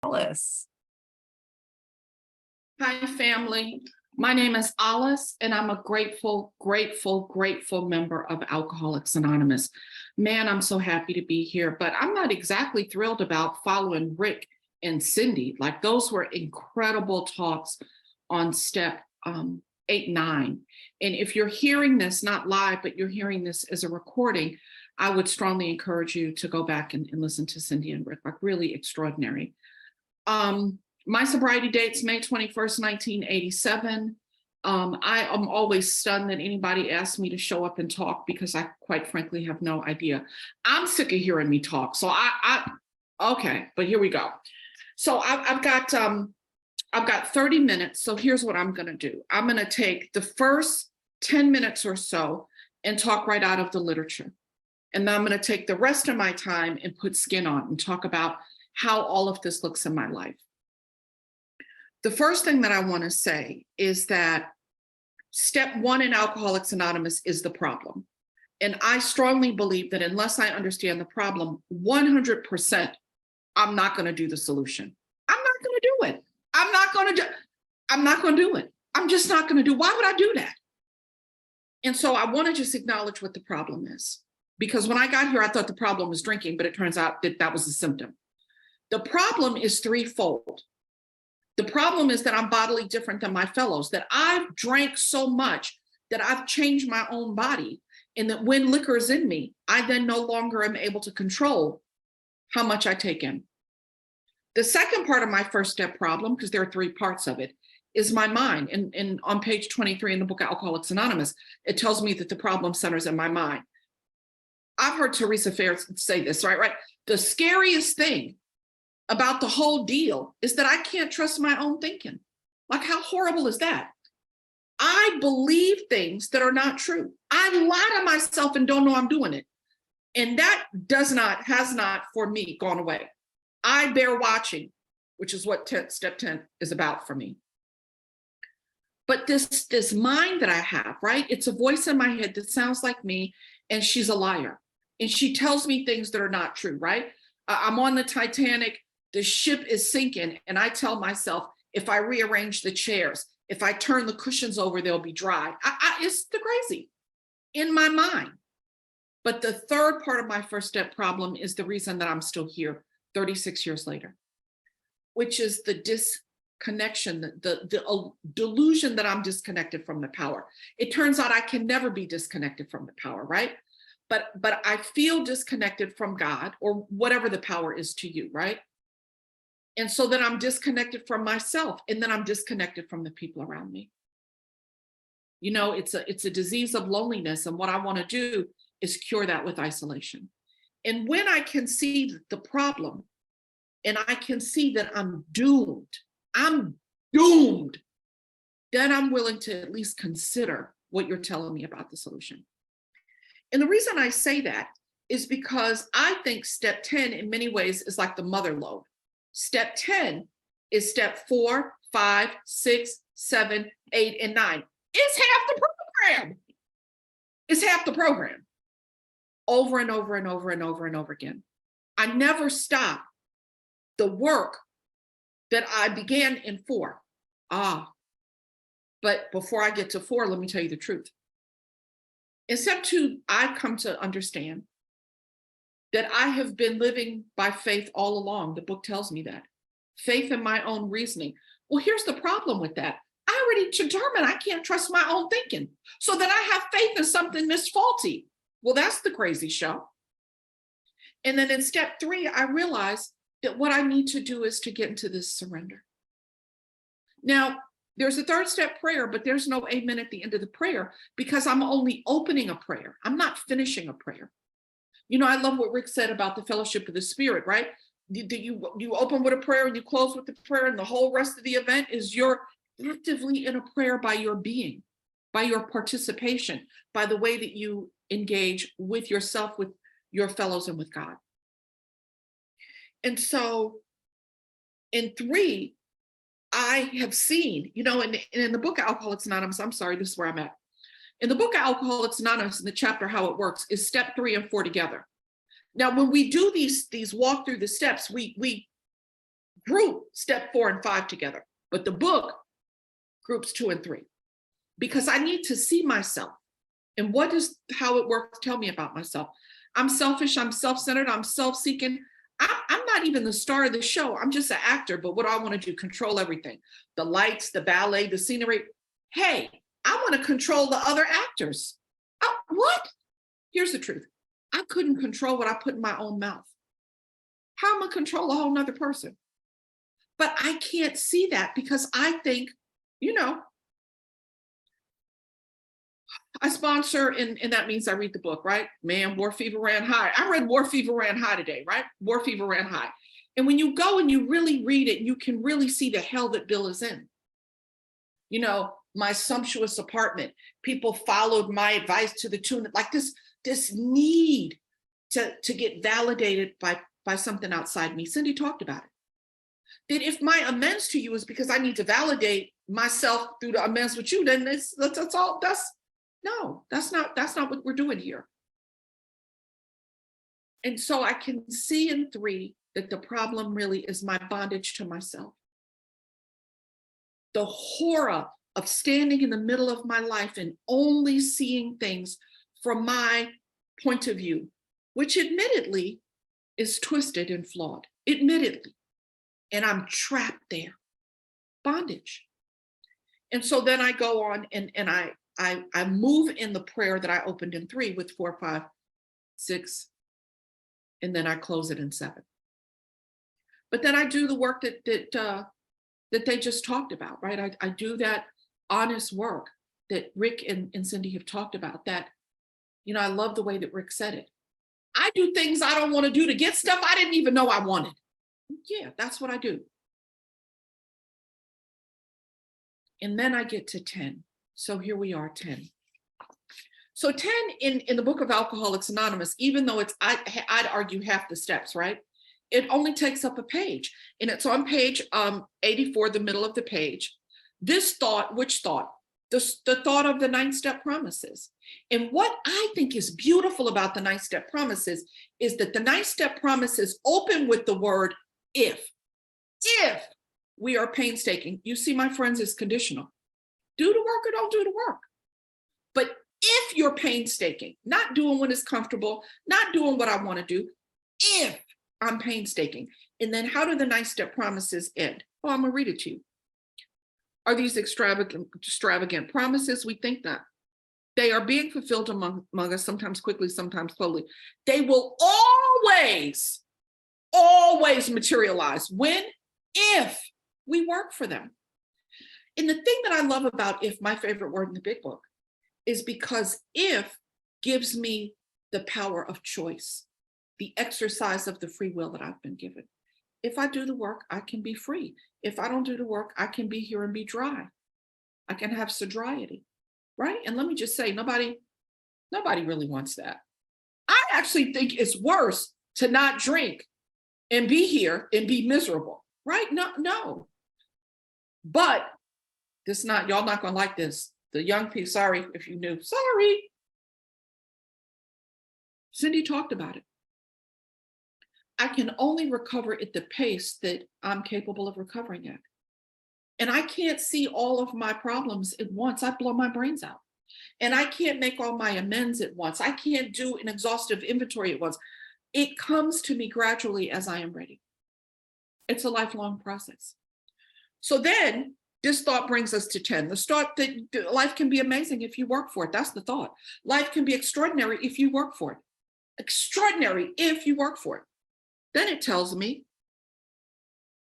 Alice. Hi, family. My name is Alice, and I'm a grateful member of Alcoholics Anonymous. Man, I'm so happy to be here, but I'm not exactly thrilled about following Rick and Cyndi. Like, those were incredible talks on step 8, 9. And if you're hearing this, not live, but you're hearing this as a recording, I would strongly encourage you to go back and listen to Cyndi and Rick, like really extraordinary. My sobriety date's May 21st, 1987. I am always stunned that anybody asks me to show up and talk because I quite frankly have no idea. I'm sick of hearing me talk. So okay, but here we go. So I've got 30 minutes. So here's what I'm gonna do. I'm gonna take the first 10 minutes or so and talk right out of the literature. And then I'm gonna take the rest of my time and put skin on and talk about how all of this looks in my life. The first thing that I want to say is that step 1 in Alcoholics Anonymous is the problem. And I strongly believe that unless I understand the problem, 100%, I'm not going to do the solution. I'm not going to do it. I'm not going to do it. I'm just not going to do. Why would I do that? And so I want to just acknowledge what the problem is. Because when I got here, I thought the problem was drinking, but it turns out that that was a symptom. The problem is threefold. The problem is that I'm bodily different than my fellows, that I've drank so much that I've changed my own body, and that when liquor is in me, I then no longer am able to control how much I take in. The second part of my first step problem, because there are 3 parts of it, is my mind. And on page 23 in the book Alcoholics Anonymous, it tells me that the problem centers in my mind. I've heard Teresa Fair say this, right? The scariest thing about the whole deal is that I can't trust my own thinking. Like, how horrible is that? I believe things that are not true. I lie to myself and don't know I'm doing it. And that has not for me gone away. I bear watching, which is what step 10 is about for me. But this mind that I have, right? It's a voice in my head that sounds like me, and she's a liar. And she tells me things that are not true, right? I'm on the Titanic, the ship is sinking, and I tell myself, if I rearrange the chairs, if I turn the cushions over, they'll be dry. It's the crazy in my mind. But the third part of my first step problem is the reason that I'm still here 36 years later, which is the disconnection, the delusion that I'm disconnected from the power. It turns out I can never be disconnected from the power, right? But I feel disconnected from God, or whatever the power is to you, right? And so then I'm disconnected from myself, and then I'm disconnected from the people around me. You know, it's a disease of loneliness, and what I want to do is cure that with isolation. And when I can see the problem, and I can see that I'm doomed, then I'm willing to at least consider what you're telling me about the solution. And the reason I say that is because I think step 10 in many ways is like the mother lode. Step 10 is step 4, 5, 6, 7, 8, and 9. It's half the program. It's half the program. Over and over and over and over and over again. I never stop the work that I began in 4. But before I get to 4, let me tell you the truth. In step 2, I've come to understand that I have been living by faith all along. The book tells me that. Faith in my own reasoning. Well, here's the problem with that. I already determined I can't trust my own thinking. So that I have faith in something that's faulty. Well, that's the crazy show. And then in step 3, I realized that what I need to do is to get into this surrender. Now, there's a third step prayer, but there's no amen at the end of the prayer because I'm only opening a prayer. I'm not finishing a prayer. You know, I love what Rick said about the fellowship of the Spirit, right? You open with a prayer and you close with the prayer, and the whole rest of the event is you're actively in a prayer by your being, by your participation, by the way that you engage with yourself, with your fellows, and with God. And so in 3, I have seen, you know, in the book Alcoholics Anonymous, I'm sorry, this is where I'm at. In the book Alcoholics Anonymous, in the chapter How It Works, is step 3 and 4 together. Now, when we do these walk through the steps, we group step 4 and 5 together, but the book groups 2 and 3, because I need to see myself. And what does how it works tell me about myself? I'm selfish, I'm self-centered, I'm self-seeking. I'm not even the star of the show. I'm just an actor, but what do I want to do? Control everything. The lights, the ballet, the scenery. Hey, I want to control the other actors. Oh, what? Here's the truth. I couldn't control what I put in my own mouth. How am I control a whole nother person? But I can't see that because I think, you know, I sponsor, and that means I read the book, right? Man, War Fever ran high. I read War Fever ran high today, right? War Fever ran high. And when you go and you really read it, you can really see the hell that Bill is in. You know, my sumptuous apartment, people followed my advice to the tune, like this need to get validated by something outside me. Cyndi talked about it. That if my amends to you is because I need to validate myself through the amends with you, then that's all. That's not what we're doing here. And so I can see in 3 that the problem really is my bondage to myself. The horror of standing in the middle of my life and only seeing things from my point of view, which admittedly is twisted and flawed, admittedly. And I'm trapped there, bondage. And so then I go on and I move in the prayer that I opened in 3 with 4, 5, 6, and then I close it in 7. But then I do the work that they just talked about, right? I do that honest work that Rick and Cyndi have talked about. That, you know, I love the way that Rick said it. I do things I don't want to do to get stuff I didn't even know I wanted. Yeah, that's what I do. And then I get to 10. So here we are, 10. So 10 in the book of Alcoholics Anonymous, even though it's, I'd argue half the steps, right? It only takes up a page, and it's on page 84, the middle of the page. This thought, which thought? The thought of the 9-step promises. And what I think is beautiful about the 9-step promises is that the 9-step promises open with the word if we are painstaking. You see, my friends, is conditional. Do the work or don't do the work. But if you're painstaking, not doing what is comfortable, not doing what I want to do, if I'm painstaking. And then how do the 9-step promises end? Oh, I'm going to read it to you. Are these extravagant promises? We think that. They are being fulfilled among us, sometimes quickly, sometimes slowly. They will always materialize. When? If we work for them. And the thing that I love about if, my favorite word in the big book, is because if gives me the power of choice, the exercise of the free will that I've been given. If I do the work, I can be free. If I don't do the work, I can be here and be dry. I can have sobriety, right? And let me just say, nobody really wants that. I actually think it's worse to not drink and be here and be miserable, right? No. But this not, y'all not gonna like this. The young people, sorry if you knew, sorry. Cyndi talked about it. I can only recover at the pace that I'm capable of recovering at. And I can't see all of my problems at once. I blow my brains out. And I can't make all my amends at once. I can't do an exhaustive inventory at once. It comes to me gradually as I am ready. It's a lifelong process. So then this thought brings us to 10. The thought that life can be amazing if you work for it. That's the thought. Life can be extraordinary if you work for it. Extraordinary if you work for it. Then it tells me,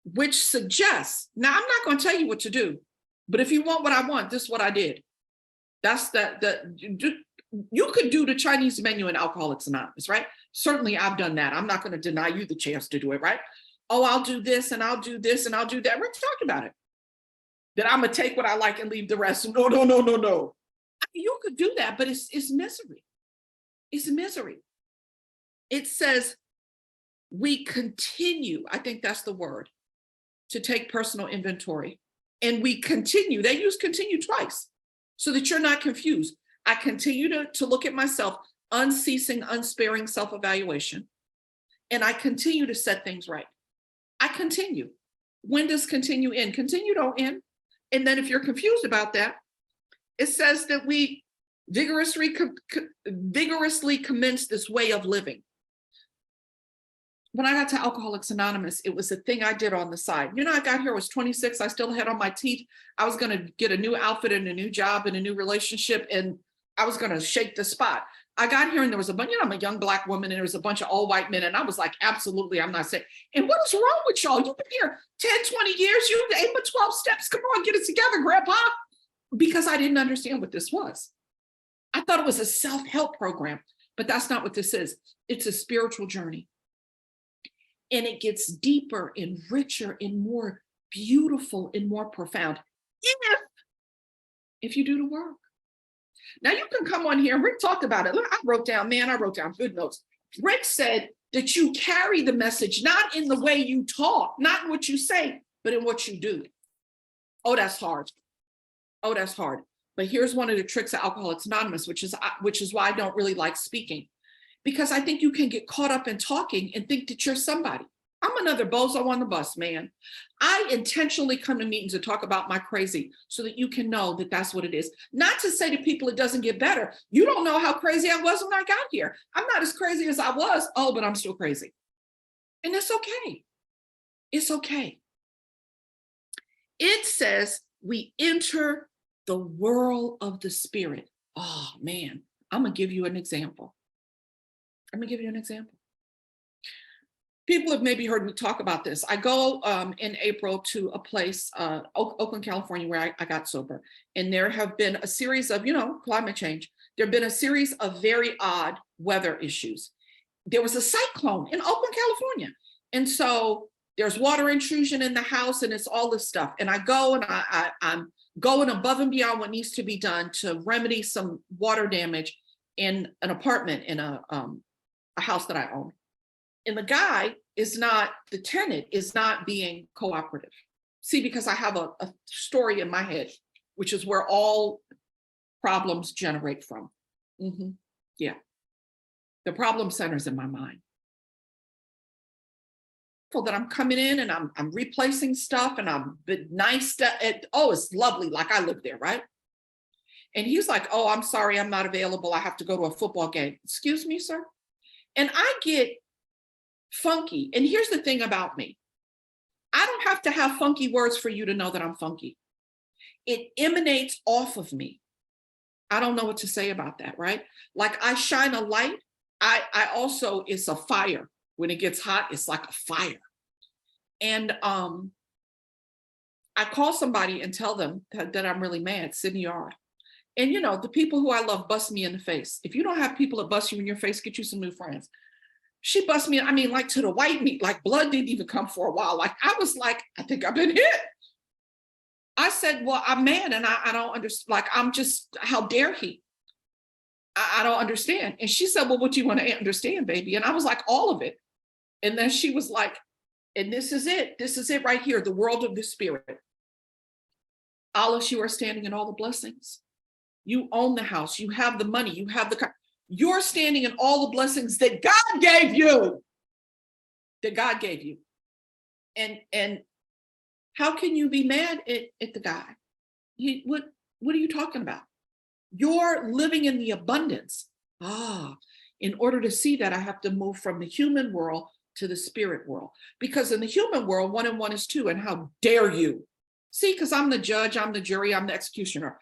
which suggests, now I'm not going to tell you what to do, but if you want what I want, this is what I did. That's you could do the Chinese menu in Alcoholics Anonymous, right? Certainly I've done that. I'm not going to deny you the chance to do it, right? Oh, I'll do this and I'll do this and I'll do that. We're talking about it. That I'm going to take what I like and leave the rest. No. I mean, you could do that, but it's misery. It's misery. It says, we continue, I think that's the word, to take personal inventory. And we continue, they use continue twice, so that you're not confused. I continue to look at myself, unceasing, unsparing self-evaluation. And I continue to set things right. I continue. when does continue end? Continue don't end. And then if you're confused about that, it says that we vigorously commence this way of living. When I got to Alcoholics Anonymous, it was a thing I did on the side. You know, I got here, I was 26. I still had on my teeth. I was going to get a new outfit and a new job and a new relationship, and I was going to shake the spot. I got here and there was a bunch, you know, I'm a young Black woman and there was a bunch of all white men. And I was like, absolutely, I'm not saying. And what is wrong with y'all? You've been here 10, 20 years. You've 8 or 12 steps. Come on, get it together, Grandpa. Because I didn't understand what this was. I thought it was a self-help program, but that's not what this is. It's a spiritual journey. And it gets deeper and richer and more beautiful and more profound if you do the work. Now you can come on here, Rick talked about it. Look, I wrote down good notes. Rick said that you carry the message, not in the way you talk, not in what you say, but in what you do. Oh, that's hard. Oh, that's hard. But here's one of the tricks of Alcoholics Anonymous, which is why I don't really like speaking. Because I think you can get caught up in talking and think that you're somebody. I'm another bozo on the bus, man. I intentionally come to meetings and talk about my crazy so that you can know that that's what it is. Not to say to people it doesn't get better. You don't know how crazy I was when I got here. I'm not as crazy as I was. Oh, but I'm still crazy. And it's okay. It's okay. It says we enter the world of the spirit. Oh, man. I'm going to give you an example. People have maybe heard me talk about this. I go in April to a place, Oakland, California, where I got sober. And there have been a series of, climate change. There have been a series of very odd weather issues. There was a cyclone in Oakland, California. And so there's water intrusion in the house and it's all this stuff. And I go and I'm going above and beyond what needs to be done to remedy some water damage in an apartment in a house that I own. And the guy the tenant is not being cooperative. See, because I have a story in my head, which is where all problems generate from. Yeah. The problem centers in my mind. So that I'm coming in and I'm replacing stuff and I'm nice. It's lovely. Like I live there, right? And he's like, oh, I'm sorry, I'm not available. I have to go to a football game. Excuse me, sir? And I get funky. And here's the thing about me. I don't have to have funky words for you to know that I'm funky. It emanates off of me. I don't know what to say about that, right? Like I shine a light. I also, it's a fire. When it gets hot, it's like a fire. And I call somebody and tell them that I'm really mad, Cyndi R. And the people who I love bust me in the face. If you don't have people that bust you in your face, get you some new friends. She bust me, like to the white meat, like blood didn't even come for a while. Like I was like, I think I've been hit. I said, well, I'm mad and I don't understand. Like, I'm just, how dare he? I don't understand. And she said, well, what do you want to understand, baby? And I was like, all of it. And then she was like, and this is it. This is it right here, the world of the spirit. Alice, you are standing in all the blessings. You own the house. You have the money. You have the car. You're standing in all the blessings that God gave you. That God gave you. And how can you be mad at the guy? What are you talking about? You're living in the abundance. In order to see that, I have to move from the human world to the spirit world. Because in the human world, 1 and 1 is 2. And how dare you? See, because I'm the judge, I'm the jury, I'm the executioner.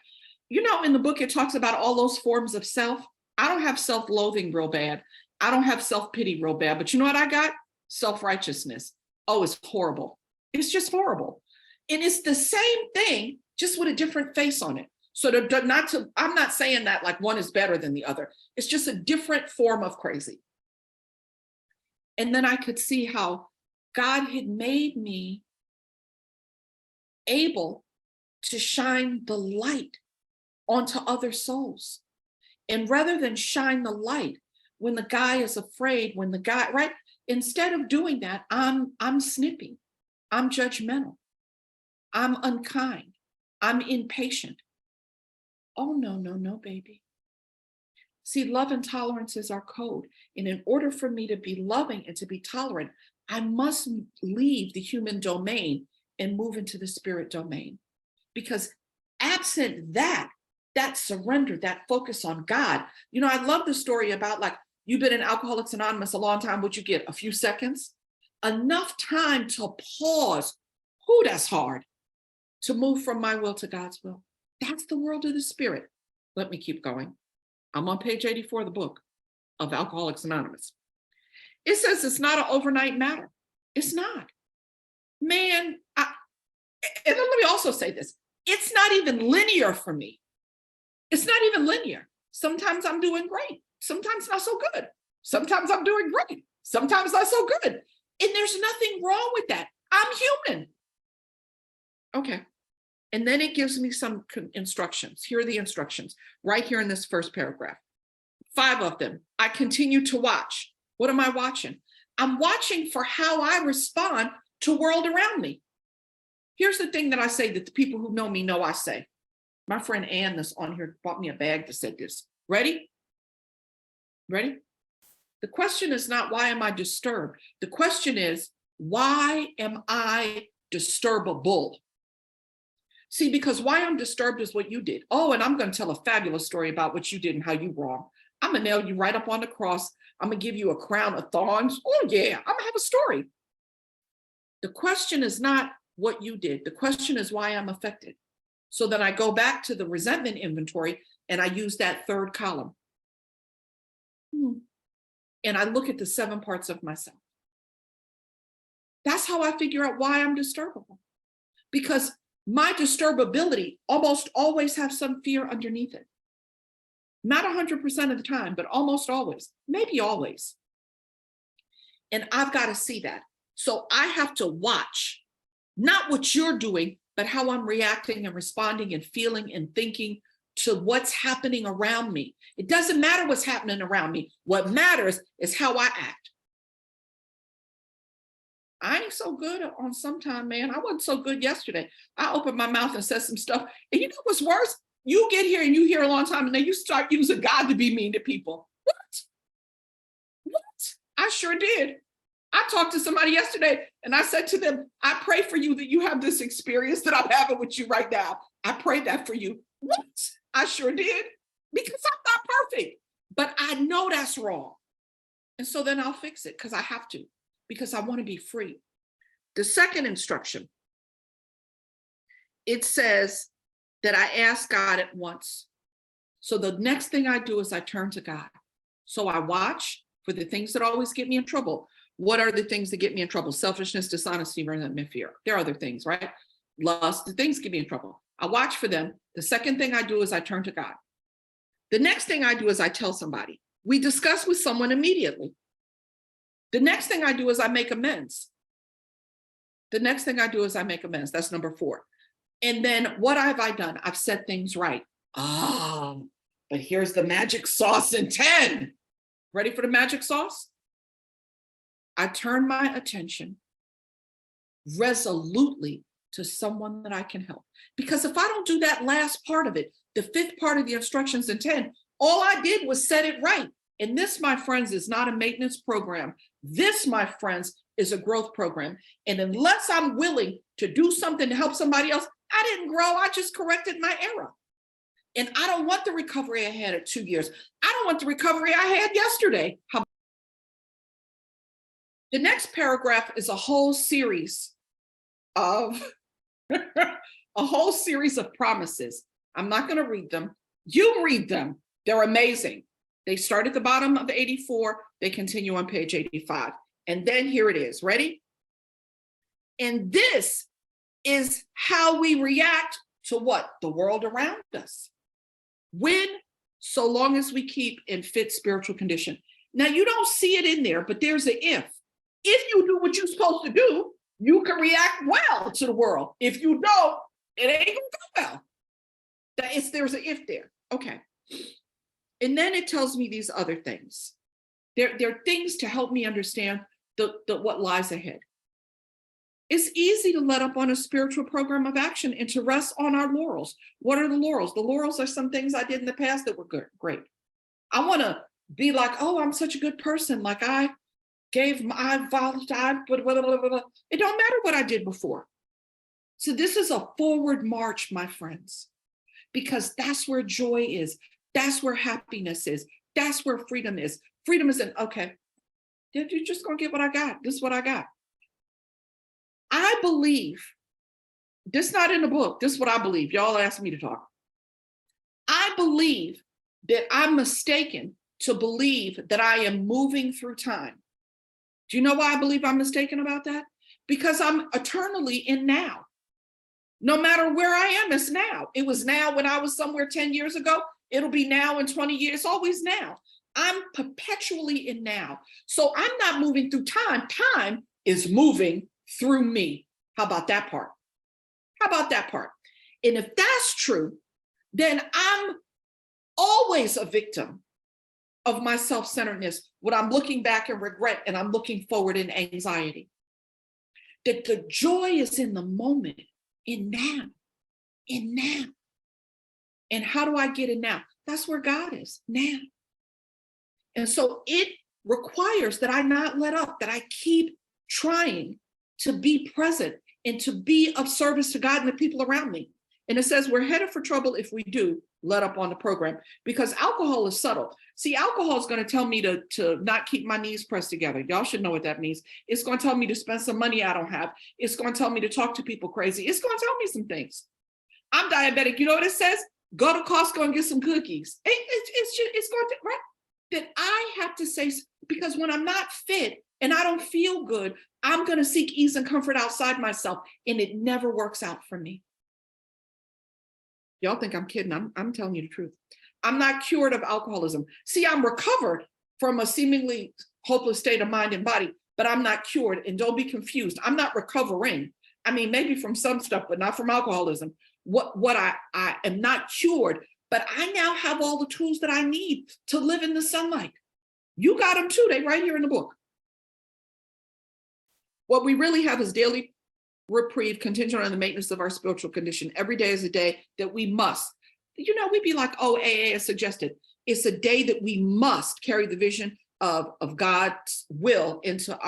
In the book, it talks about all those forms of self. I don't have self-loathing real bad. I don't have self-pity real bad. But you know what I got? Self-righteousness. Oh, it's horrible. It's just horrible. And it's the same thing, just with a different face on it. So I'm not saying that like one is better than the other. It's just a different form of crazy. And then I could see how God had made me able to shine the light onto other souls. And rather than shine the light when the guy is afraid, right? Instead of doing that, I'm snippy. I'm judgmental. I'm unkind. I'm impatient. Oh, no, baby. See, love and tolerance is our code. And in order for me to be loving and to be tolerant, I must leave the human domain and move into the spirit domain. Because absent that surrender, that focus on God, I love the story about, like, you've been in Alcoholics Anonymous a long time. What you get? A few seconds, enough time to pause. That's hard, to move from my will to God's will. That's the world of the spirit. Let me keep going. I'm on page 84 of the book of Alcoholics Anonymous. It says it's not an overnight matter. It's not. Man, and then let me also say this. It's not even linear for me. It's not even linear. Sometimes I'm doing great. Sometimes not so good. Sometimes I'm doing great. Sometimes not so good. And there's nothing wrong with that. I'm human. Okay. And then it gives me some instructions. Here are the instructions right here in this first paragraph. 5 of them. I continue to watch. What am I watching? I'm watching for how I respond to world around me. Here's the thing that I say that the people who know me know I say. My friend Ann that's on here bought me a bag that said this. Ready? Ready? The question is not, why am I disturbed? The question is, why am I disturbable? See, because why I'm disturbed is what you did. Oh, and I'm going to tell a fabulous story about what you did and how you wrong. I'm going to nail you right up on the cross. I'm going to give you a crown of thorns. Oh, yeah, I'm going to have a story. The question is not what you did. The question is why I'm affected. So then I go back to the resentment inventory and I use that third column. And I look at the 7 parts of myself. That's how I figure out why I'm disturbable. Because my disturbability almost always have some fear underneath it. Not 100% of the time, but almost always, maybe always. And I've got to see that. So I have to watch, not what you're doing, but how I'm reacting and responding and feeling and thinking to what's happening around me. It doesn't matter what's happening around me. What matters is how I act. I ain't so good on sometime, man. I wasn't so good yesterday. I opened my mouth and said some stuff. And you know what's worse? You get here and you hear a long time and then you start using God to be mean to people. What? I sure did. I talked to somebody yesterday and I said to them, I pray for you that you have this experience that I'm having with you right now. I prayed that for you. What? I sure did. Because I'm not perfect. But I know that's wrong. And so then I'll fix it because I have to. Because I want to be free. The second instruction, it says that I ask God at once. So the next thing I do is I turn to God. So I watch for the things that always get me in trouble. What are the things that get me in trouble? Selfishness, dishonesty, resentment, fear. There are other things, right? Lust, the things get me in trouble. I watch for them. The second thing I do is I turn to God. The next thing I do is I tell somebody. We discuss with someone immediately. The next thing I do is I make amends. The next thing I do is I make amends. That's number 4. And then what have I done? I've set things right. But here's the magic sauce in 10. Ready for the magic sauce? I turn my attention resolutely to someone that I can help. Because if I don't do that last part of it, the 5th part of the instructions in 10, all I did was set it right. And this, my friends, is not a maintenance program. This, my friends, is a growth program. And unless I'm willing to do something to help somebody else, I didn't grow. I just corrected my error. And I don't want the recovery I had at 2 years. I don't want the recovery I had yesterday. The next paragraph is a whole series of promises. I'm not going to read them. You read them. They're amazing. They start at the bottom of 84. They continue on page 85. And then here it is. Ready? And this is how we react to what? The world around us. When, so long as we keep in fit spiritual condition. Now, you don't see it in there, but there's an if. If you do what you're supposed to do, you can react well to the world. If you don't, it ain't going to go well. There's an if there. Okay. And then it tells me these other things. There are things to help me understand what lies ahead. It's easy to let up on a spiritual program of action and to rest on our laurels. What are the laurels? The laurels are some things I did in the past that were good, great. I want to be like, oh, I'm such a good person. Like I gave my volatile, it don't matter what I did before. So this is a forward march, my friends, because that's where joy is. That's where happiness is. That's where freedom is. Freedom is okay, you're just going to get what I got. This is what I got. I believe, this is not in the book. This is what I believe. Y'all asked me to talk. I believe that I'm mistaken to believe that I am moving through time. Do you know why I believe I'm mistaken about that? Because I'm eternally in now. No matter where I am, it's now. It was now when I was somewhere 10 years ago. It'll be now in 20 years. It's always now. I'm perpetually in now. So I'm not moving through time. Time is moving through me. How about that part? How about that part? And if that's true, then I'm always a victim of my self-centeredness when I'm looking back in regret and I'm looking forward in anxiety. That the joy is in the moment, in now, in now. And how do I get it now? That's where God is, now. And so it requires that I not let up, that I keep trying to be present and to be of service to God and the people around me. And it says we're headed for trouble if we do let up on the program, because alcohol is subtle. See, alcohol is going to tell me to not keep my knees pressed together. Y'all should know what that means. It's going to tell me to spend some money I don't have. It's going to tell me to talk to people crazy. It's going to tell me some things. I'm diabetic. You know what it says? Go to Costco and get some cookies. It's going to, right? That I have to say, because when I'm not fit and I don't feel good, I'm going to seek ease and comfort outside myself, and it never works out for me. Y'all think I'm kidding. I'm telling you the truth. I'm not cured of alcoholism. See, I'm recovered from a seemingly hopeless state of mind and body, but I'm not cured. And don't be confused. I'm not recovering. I mean, maybe from some stuff, but not from alcoholism. What I am not cured, but I now have all the tools that I need to live in the sunlight. You got them too. They right here in the book. What we really have is daily reprieve contingent on the maintenance of our spiritual condition. Every day is a day that we must. You know, we'd be like, oh, AA has suggested. It's a day that we must carry the vision of God's will into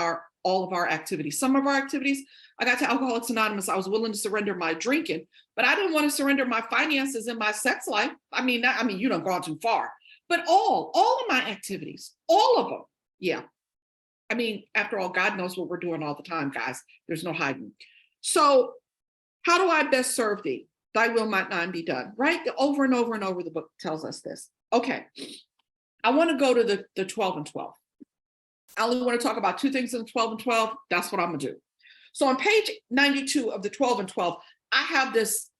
all of our activities. Some of our activities, I got to Alcoholics Anonymous, I was willing to surrender my drinking, but I didn't want to surrender my finances and my sex life. I mean, you don't go too far, but all of my activities, all of them. Yeah. I mean, after all, God knows what we're doing all the time, guys. There's no hiding. So how do I best serve thee? Thy will might not be done, right? Over and over and over, the book tells us this. Okay, I want to go to the 12 and 12. I only want to talk about two things in the 12 and 12. That's what I'm going to do. So on page 92 of the 12 and 12, I have this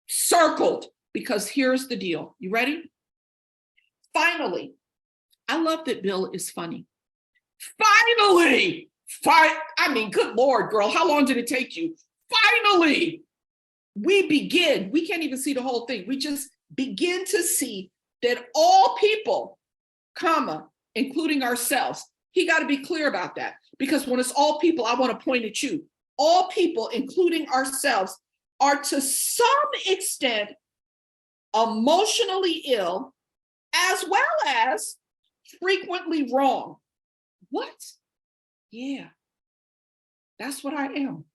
circled because here's the deal. You ready? Finally, I love that Bill is funny. Finally, I mean, good Lord, girl, how long did it take you? Finally, we begin. We can't even see the whole thing. We just begin to see that all people, comma, including ourselves, he got to be clear about that, because when it's all people, I want to point at you. All people, including ourselves, are to some extent emotionally ill, as well as frequently wrong. What? Yeah, that's what I am.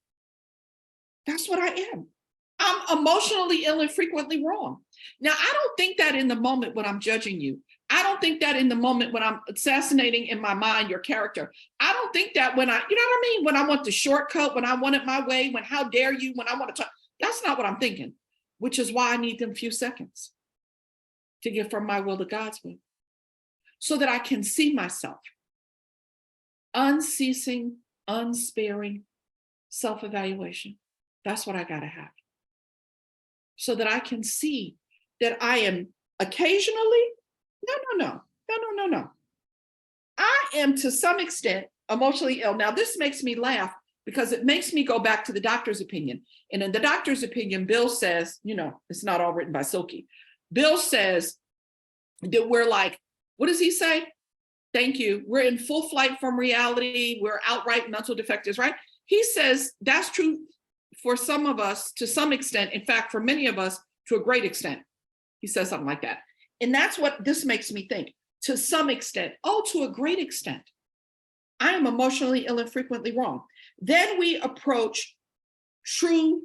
That's what I am. I'm emotionally ill and frequently wrong. Now, I don't think that in the moment when I'm judging you. I don't think that in the moment when I'm assassinating in my mind your character. I don't think that when you know what I mean? When I want the shortcut, when I want it my way, when how dare you, when I want to talk. That's not what I'm thinking, which is why I need them few seconds to get from my will to God's will, so that I can see myself. Unceasing, unsparing self-evaluation. That's what I got to have. So that I can see that I am occasionally, no. I am to some extent emotionally ill. Now, this makes me laugh because it makes me go back to the doctor's opinion. And in the doctor's opinion, Bill says, it's not all written by Silky. Bill says that we're like, what does he say? Thank you. We're in full flight from reality. We're outright mental defectives, right? He says that's true for some of us to some extent. In fact, for many of us to a great extent. He says something like that. And that's what this makes me think. To some extent, to a great extent, I am emotionally ill and frequently wrong. Then we approach true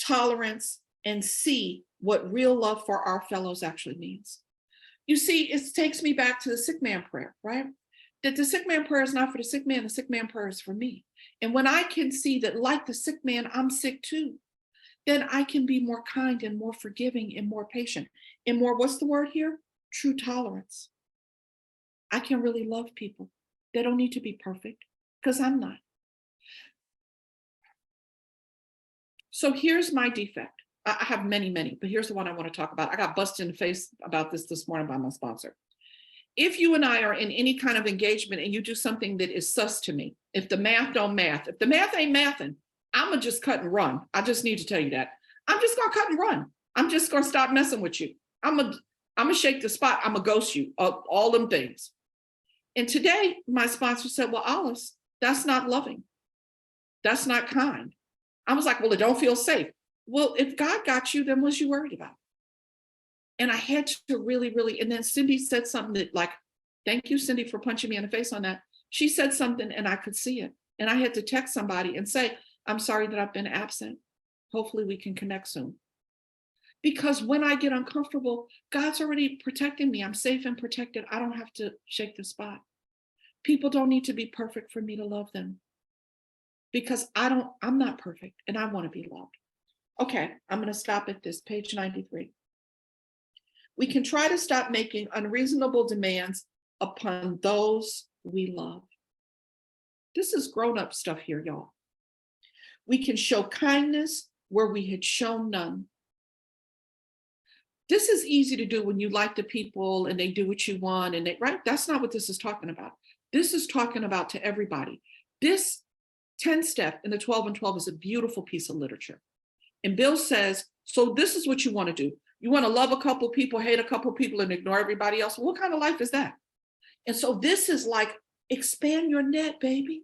tolerance, and see what real love for our fellows actually means. You see, it takes me back to the sick man prayer, right? That the sick man prayer is not for the sick man prayer is for me. And when I can see that, like the sick man, I'm sick too, then I can be more kind and more forgiving and more patient and more, what's the word here? True tolerance. I can really love people. They don't need to be perfect because I'm not. So here's my defect. I have many, but here's the one I want to talk about. I got busted in the face about this morning by my sponsor. If you and I are in any kind of engagement and you do something that is sus to me, if the math don't math, if the math ain't mathing, I'm gonna just cut and run. I just need to tell you that. I'm just gonna cut and run. I'm just gonna stop messing with you. I'm gonna shake the spot. I'm gonna ghost you, all them things. And today, my sponsor said, well, Alice, that's not loving. That's not kind. I was like, well, it don't feel safe. Well, if God got you, then what's you worried about? And I had to really, and then Cyndi said something that, like, thank you, Cyndi, for punching me in the face on that. She said something and I could see it. And I had to text somebody and say, I'm sorry that I've been absent. Hopefully we can connect soon. Because when I get uncomfortable, God's already protecting me. I'm safe and protected. I don't have to shake the spot. People don't need to be perfect for me to love them. Because I'm not perfect and I want to be loved. Okay, I'm going to stop at this, page 93. We can try to stop making unreasonable demands upon those we love. This is grown-up stuff here, y'all. We can show kindness where we had shown none. This is easy to do when you like the people and they do what you want, and right? That's not what this is talking about. This is talking about to everybody. This 10-step in the 12 and 12 is a beautiful piece of literature. And Bill says, so this is what you want to do. You want to love a couple people, hate a couple people, and ignore everybody else. What kind of life is that? And so this is like, expand your net, baby.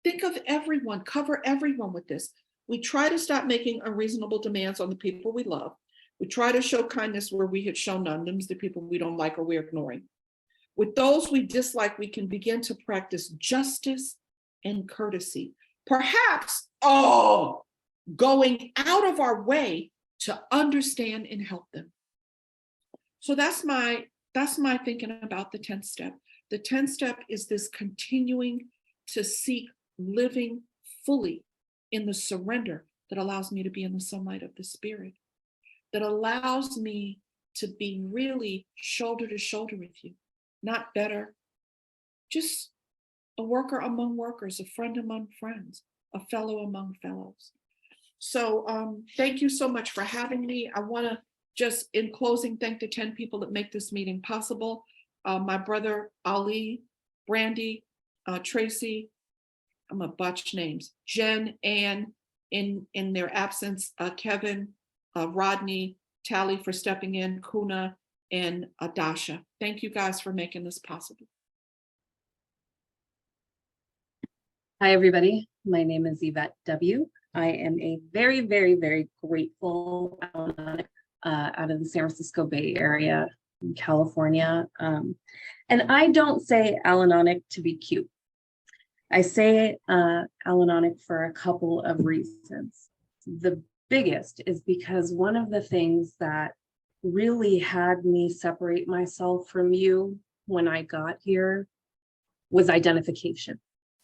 Think of everyone, cover everyone with this. We try to stop making unreasonable demands on the people we love. We try to show kindness where we had shown none. Them's the people we don't like or we're ignoring. With those we dislike, we can begin to practice justice and courtesy. Perhaps, going out of our way to understand and help them. So that's my thinking about the 10th step. The 10th step is this continuing to seek living fully in the surrender that allows me to be in the sunlight of the spirit, that allows me to be really shoulder to shoulder with you, not better, just a worker among workers, a friend among friends, a fellow among fellows. So thank you so much for having me. I want to just, in closing, thank the 10 people that make this meeting possible. My brother, Ali, Brandy, Tracy, I'm gonna botch names, Jen, Ann, in their absence, Kevin, Rodney, Tally for stepping in, Kuna, and Dasha. Thank you guys for making this possible. Hi, everybody. My name is Evette W. I am a very, very, very grateful Al-Anon out of the San Francisco Bay Area in California. And I don't say Al-Anonic to be cute. I say Al-Anonic for a couple of reasons. The biggest is because one of the things that really had me separate myself from you when I got here was identification.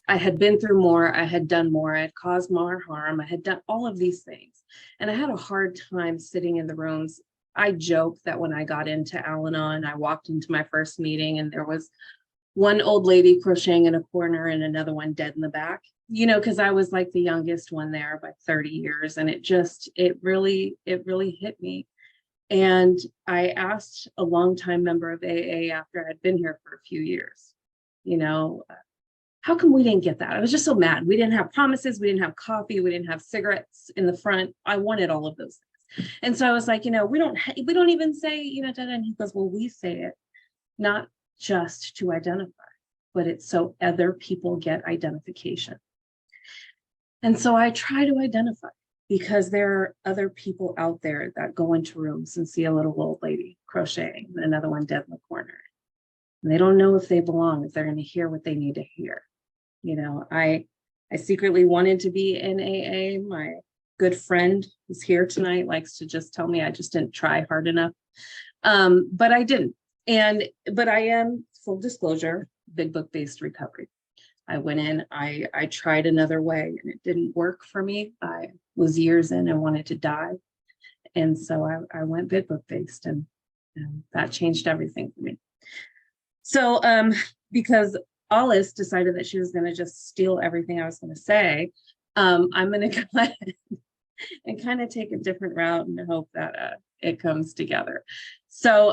I had been through more, I had done more, I had caused more harm, I had done all of these things. And I had a hard time sitting in the rooms. I joke that when I got into Al-Anon, I walked into my first meeting and there was one old lady crocheting in a corner and another one dead in the back, you know, because I was like the youngest one there by 30 years. And it really hit me. And I asked a longtime member of AA after I'd been here for a few years, you know, how come we didn't get that? I was just so mad. We didn't have promises. We didn't have coffee. We didn't have cigarettes in the front. I wanted all of those things. And so I was like, you know, we don't even say, you know, and he goes, well, we say it not just to identify, but it's so other people get identification. And so I try to identify because there are other people out there that go into rooms and see a little old lady crocheting and another one dead in the corner. And they don't know if they belong, if they're going to hear what they need to hear. You know, I secretly wanted to be in AA. My good friend who's here tonight likes to just tell me I just didn't try hard enough. But I didn't. But I am, full disclosure, big book based recovery. I went in, I tried another way and it didn't work for me. I was years in and wanted to die. And so I went big book based and that changed everything for me. So because Alice decided that she was going to just steal everything I was going to say, I'm going to go ahead and kind of take a different route and hope that it comes together. So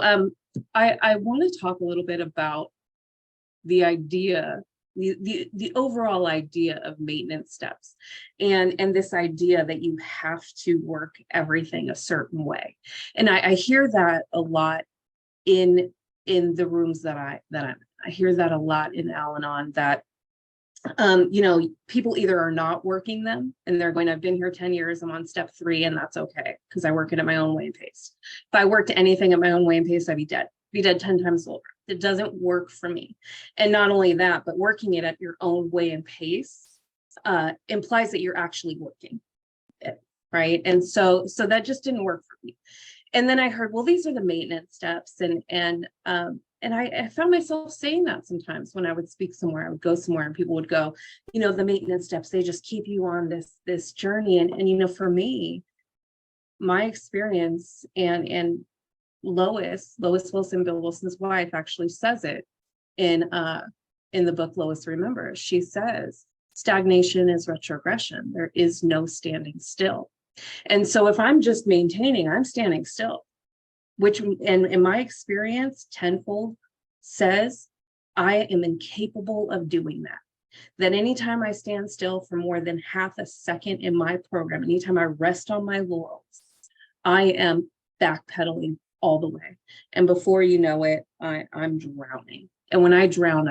I want to talk a little bit about the idea, the overall idea of maintenance steps, and this idea that you have to work everything a certain way. And I hear that a lot in the rooms that I'm in. I hear that a lot in Al-Anon, that people either are not working them and they're going, I've been here 10 years, I'm on step 3, and that's okay because I work it at my own way and pace. If I worked anything at my own way and pace, I'd be dead 10 times over. It doesn't work for me. And not only that, but working it at your own way and pace implies that you're actually working it, right? And so that just didn't work for me. And then I heard, well, these are the maintenance steps. And I found myself saying that sometimes when I would speak somewhere. I would go somewhere and people would go, the maintenance steps, they just keep you on this journey. And for me, my experience and Lois Wilson, Bill Wilson's wife, actually says it in the book Lois Remembers. She says, stagnation is retrogression. There is no standing still. And so if I'm just maintaining, I'm standing still, which, and in my experience, tenfold says I am incapable of doing that. That anytime I stand still for more than half a second in my program, anytime I rest on my laurels, I am backpedaling all the way. And before you know it, I'm drowning. And when I drown,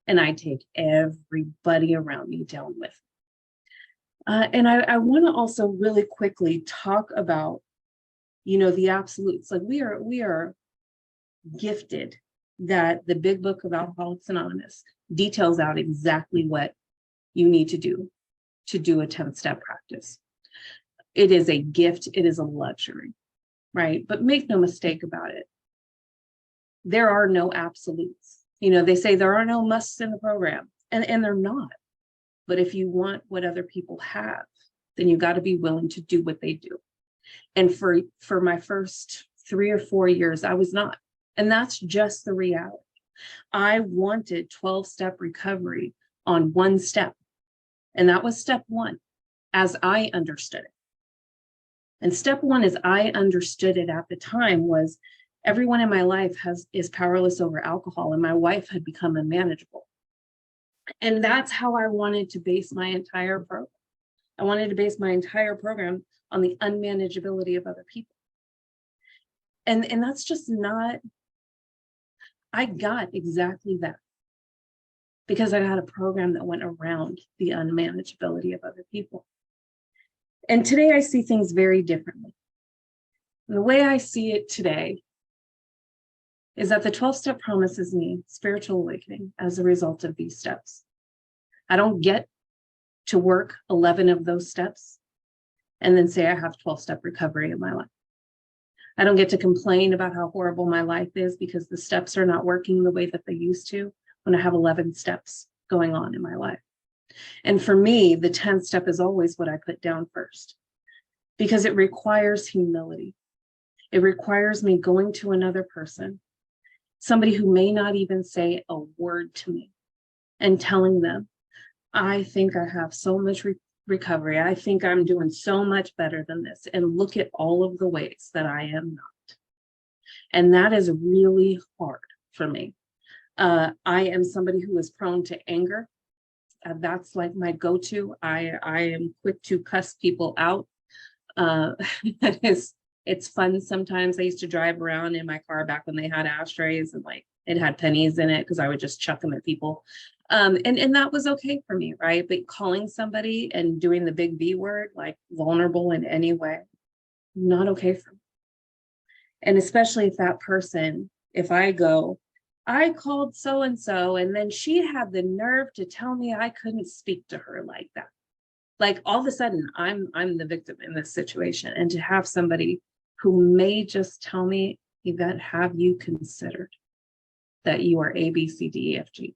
and I take everybody around me down with me. And I want to also really quickly talk about, the absolutes. Like we are gifted that the big book of Alcoholics Anonymous details out exactly what you need to do a 10-step practice. It is a gift. It is a luxury, right? But make no mistake about it. There are no absolutes. They say there are no musts in the program, and they're not. But if you want what other people have, then you got to be willing to do what they do. And for my first 3 or 4 years, I was not. And that's just the reality. I wanted 12-step recovery on one step. And that was step 1, as I understood it. And step 1, as I understood it at the time, was everyone in my life is powerless over alcohol, and my wife had become unmanageable. And that's how I wanted to base my entire program. I wanted to base my entire program on the unmanageability of other people. And that's just not, I got exactly that because I got a program that went around the unmanageability of other people. And today I see things very differently. And the way I see it today is that the 12-step promises me spiritual awakening as a result of these steps. I don't get to work 11 of those steps and then say I have 12-step recovery in my life. I don't get to complain about how horrible my life is because the steps are not working the way that they used to when I have 11 steps going on in my life. And for me, the 10th step is always what I put down first because it requires humility. It requires me going to another person, somebody who may not even say a word to me, and telling them, I think I have so much recovery. I think I'm doing so much better than this. And look at all of the ways that I am not. And that is really hard for me. I am somebody who is prone to anger. That's like my go-to. I am quick to cuss people out. It's fun sometimes. I used to drive around in my car back when they had ashtrays and like it had pennies in it because I would just chuck them at people. And that was okay for me, right? But calling somebody and doing the big V word, like vulnerable in any way, not okay for me. And especially if that person, if I go, I called so-and-so, and then she had the nerve to tell me I couldn't speak to her like that. Like all of a sudden I'm the victim in this situation. And to have somebody who may just tell me, Evette, have you considered that you are A, B, C, D, E, F, G?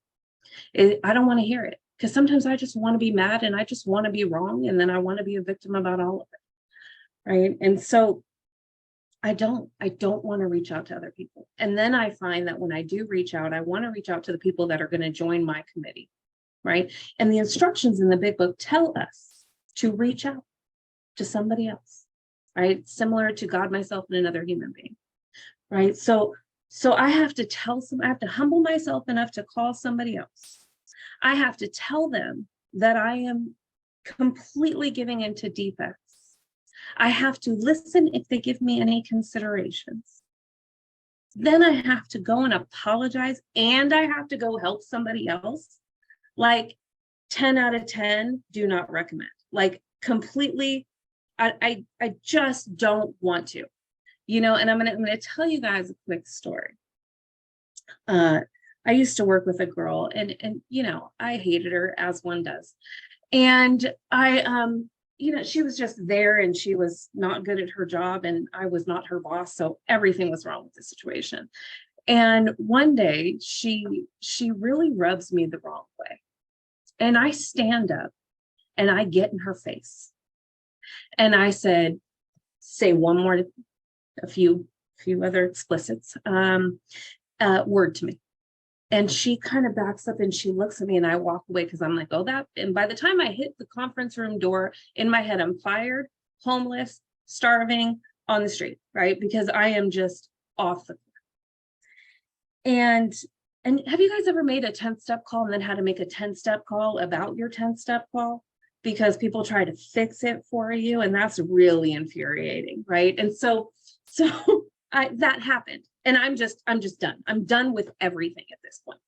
I don't want to hear it, because sometimes I just want to be mad and I just want to be wrong. And then I want to be a victim about all of it. Right. And so I don't want to reach out to other people. And then I find that when I do reach out, I want to reach out to the people that are going to join my committee. Right. And the instructions in the big book tell us to reach out to somebody else. Right. Similar to God, myself, and another human being. Right. So I have to I have to humble myself enough to call somebody else. I have to tell them that I am completely giving into defects. I have to listen if they give me any considerations. Then I have to go and apologize, and I have to go help somebody else. Like 10 out of 10, do not recommend. Like completely, I just don't want to. And I'm gonna tell you guys a quick story. I used to work with a girl, and I hated her, as one does. And I she was just there, and she was not good at her job, and I was not her boss, so everything was wrong with the situation. And one day she really rubs me the wrong way. And I stand up and I get in her face. And I said, say one more, a few other explicits, word to me. And she kind of backs up and she looks at me, and I walk away, because I'm like, oh, that. And by the time I hit the conference room door, in my head, I'm fired, homeless, starving, on the street, right? Because I am just off the. And have you guys ever made a 10-step call and then had to make a 10-step call about your 10-step call? Because people try to fix it for you, and that's really infuriating, right? And so that happened. And I'm just done. I'm done with everything at this point.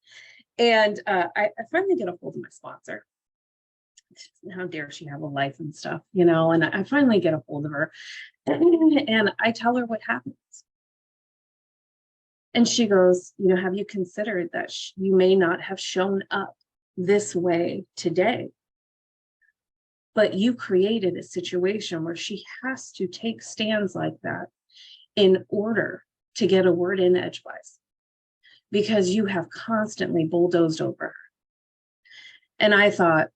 And I finally get a hold of my sponsor. How dare she have a life and stuff, and I finally get a hold of her, and I tell her what happens. And she goes, have you considered that you may not have shown up this way today, but you created a situation where she has to take stands like that in order to get a word in edgewise, because you have constantly bulldozed over her. And I thought,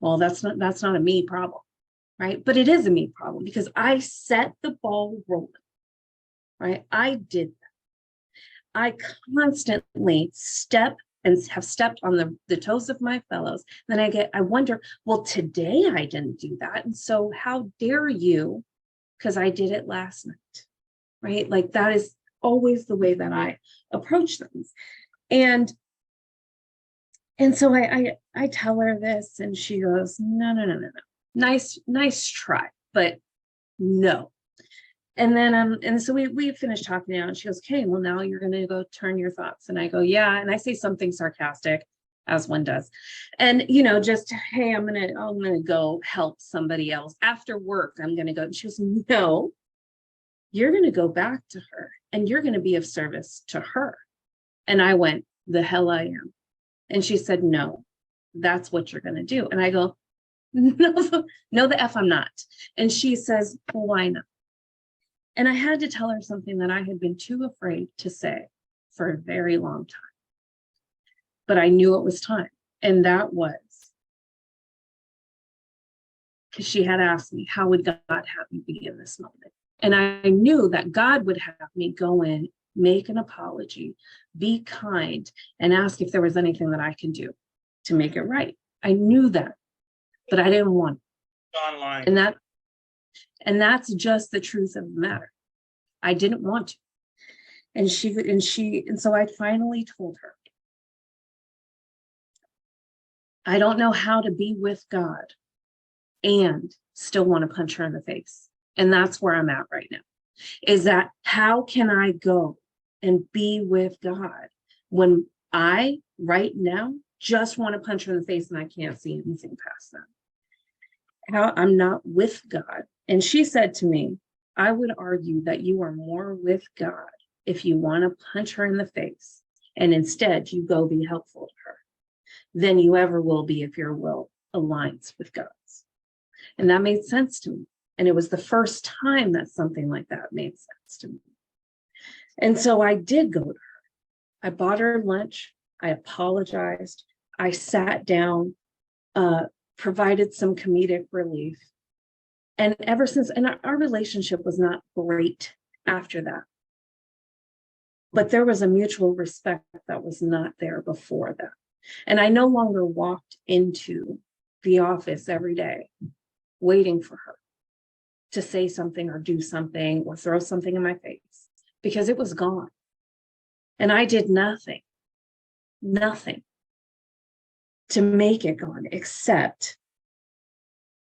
well, that's not a me problem, right? But it is a me problem, because I set the ball rolling, right? I did that. I constantly have stepped on the toes of my fellows. Then I wonder, well, today I didn't do that. And so how dare you? Because I did it last night, right? Like that is always the way that I approach things. And so I tell her this, and she goes, no. Nice try, but no. And then and so we finished talking now, and she goes, okay, well, now you're gonna go turn your thoughts. And I go, yeah. And I say something sarcastic, as one does. And just, hey, I'm gonna go help somebody else after work. I'm gonna go. And she goes, no, you're gonna go back to her, and you're gonna be of service to her. And I went, the hell I am. And she said, no, that's what you're gonna do. And I go, no, the F I'm not. And she says, well, why not? And I had to tell her something that I had been too afraid to say for a very long time. But I knew it was time. And that was because she had asked me, how would God have me be in this moment? And I knew that God would have me go in, make an apology, be kind, and ask if there was anything that I can do to make it right. I knew that, but I didn't want it. Online. And that's just the truth of the matter. I didn't want to. And so I finally told her, I don't know how to be with God and still want to punch her in the face. And that's where I'm at right now, is that how can I go and be with God when I right now just want to punch her in the face and I can't see anything past that? How I'm not with God. And she said to me, I would argue that you are more with God if you want to punch her in the face and instead you go be helpful to her than you ever will be if your will aligns with God's. And that made sense to me. And it was the first time that something like that made sense to me. And so I did go to her. I bought her lunch. I apologized. I sat down, provided some comedic relief. And ever since, and our relationship was not great after that. But there was a mutual respect that was not there before that. And I no longer walked into the office every day waiting for her to say something or do something or throw something in my face, because it was gone. And I did nothing to make it gone except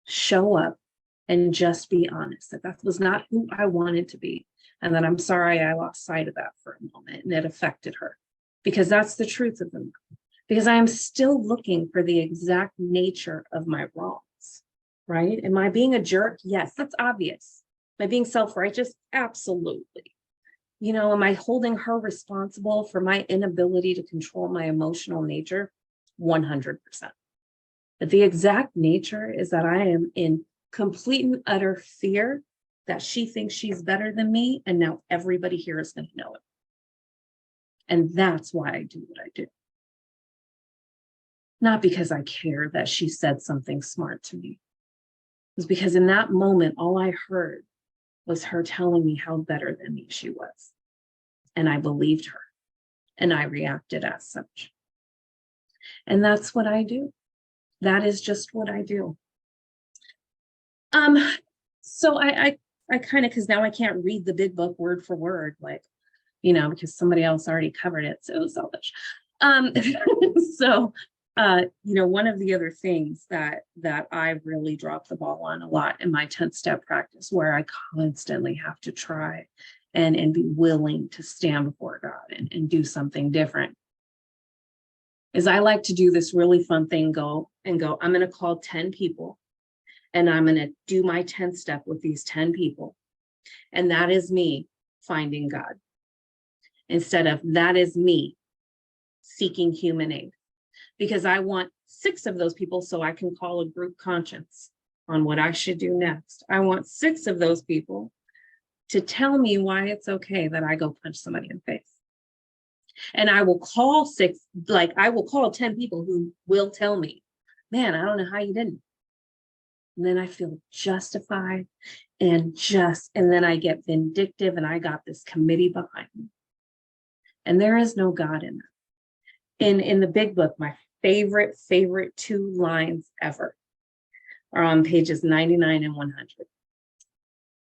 show up and just be honest that that was not who I wanted to be. And that I'm sorry I lost sight of that for a moment and it affected her, because that's the truth of the matter. Because I am still looking for the exact nature of my wrongs, right? Am I being a jerk? Yes, that's obvious. Am I being self-righteous? Absolutely. You know, am I holding her responsible for my inability to control my emotional nature? 100%. But the exact nature is that I am in complete and utter fear that she thinks she's better than me, and now everybody here is going to know it. And that's why I do what I do. Not because I care that she said something smart to me. It's because in that moment, all I heard was her telling me how better than me she was. And I believed her, and I reacted as such. And that's what I do. That is just what I do. So I kind of, because now I can't read the big book word for word, like, you know, because somebody else already covered it. So selfish. So, you know, one of the other things that I really drop the ball on a lot in my 10-step practice, where I constantly have to try and be willing to stand before God and do something different, is I like to do this really fun thing, I'm going to call 10 people. And I'm going to do my 10th step with these 10 people. And that is me finding God, instead of that is me seeking human aid. Because I want 6 of those people so I can call a group conscience on what I should do next. I want 6 of those people to tell me why it's okay that I go punch somebody in the face. And I will call 10 people who will tell me, man, I don't know how you didn't. And then I feel justified and then I get vindictive, and I got this committee behind me. And there is no God in that. In the big book, my favorite 2 lines ever are on pages 99 and 100.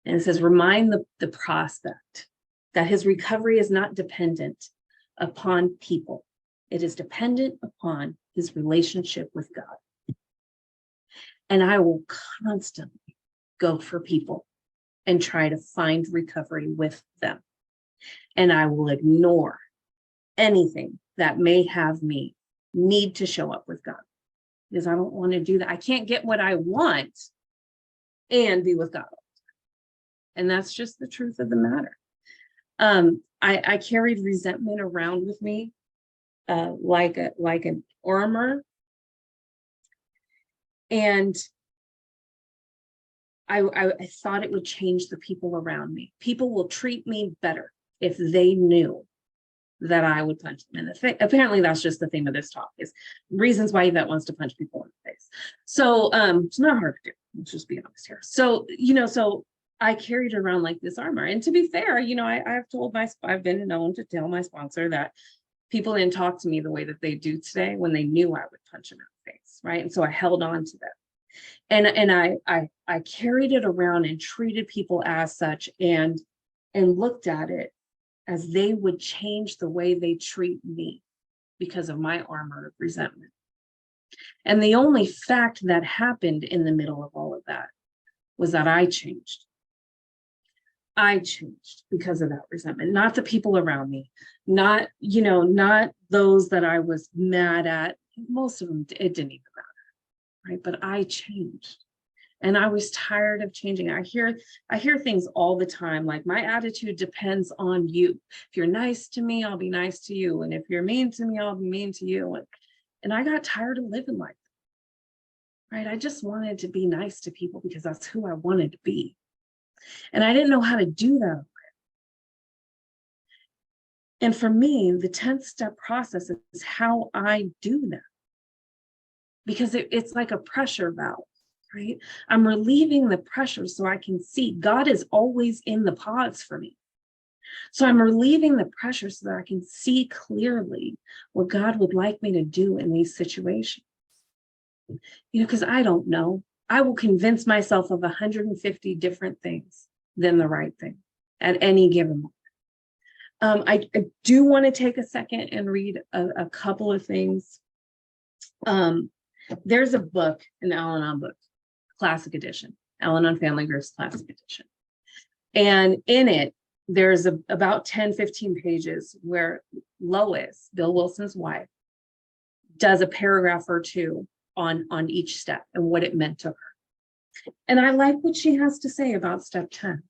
And it says, remind the prospect that his recovery is not dependent upon people. It is dependent upon his relationship with God. And I will constantly go for people and try to find recovery with them. And I will ignore anything that may have me need to show up with God, because I don't want to do that. I can't get what I want and be with God. And that's just the truth of the matter. I carried resentment around with me like an armor. And I thought it would change the people around me. People will treat me better if they knew that I would punch them in the face. Apparently, that's just the theme of this talk, is reasons why Evette wants to punch people in the face. So it's not hard to do. Let's just be honest here. So, you know, so I carried around like this armor. And to be fair, you know, I've been known to tell my sponsor that people didn't talk to me the way that they do today when they knew I would punch them in the face, right? And so I held on to them. And I carried it around and treated people as such, and looked at it as they would change the way they treat me because of my armor of resentment. And the only fact that happened in the middle of all of that was that I changed. I changed because of that resentment, not the people around me, not those that I was mad at. Most of them, it didn't even matter, right? But I changed. And I was tired of changing. I hear things all the time, like, my attitude depends on you. If you're nice to me, I'll be nice to you. And if you're mean to me, I'll be mean to you. And I got tired of living like that. right? I just wanted to be nice to people because that's who I wanted to be. And I didn't know how to do that. And for me, the 10th step process is how I do that. Because it's like a pressure valve, right? I'm relieving the pressure so I can see God is always in the pause for me. So I'm relieving the pressure so that I can see clearly what God would like me to do in these situations. Because I don't know. I will convince myself of 150 different things than the right thing at any given moment. I do want to take a second and read a couple of things. There's a book, an Al-Anon book, classic edition, Al-Anon Family Groups classic edition. And in it, there's about 10, 15 pages where Lois, Bill Wilson's wife, does a paragraph or two on each step and what it meant to her. And I like what she has to say about step 10.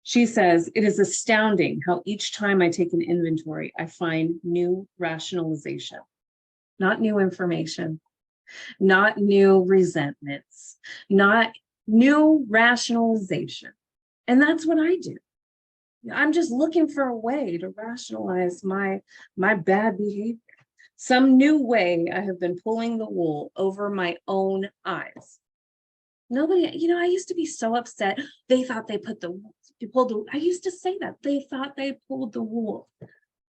She says, "It is astounding how each time I take an inventory, I find new rationalization, not new information, not new resentments, not new rationalization." And that's what I do. I'm just looking for a way to rationalize my bad behavior. Some new way I have been pulling the wool over my own eyes. Nobody, I used to be so upset. They thought they I used to say that. They thought they pulled the wool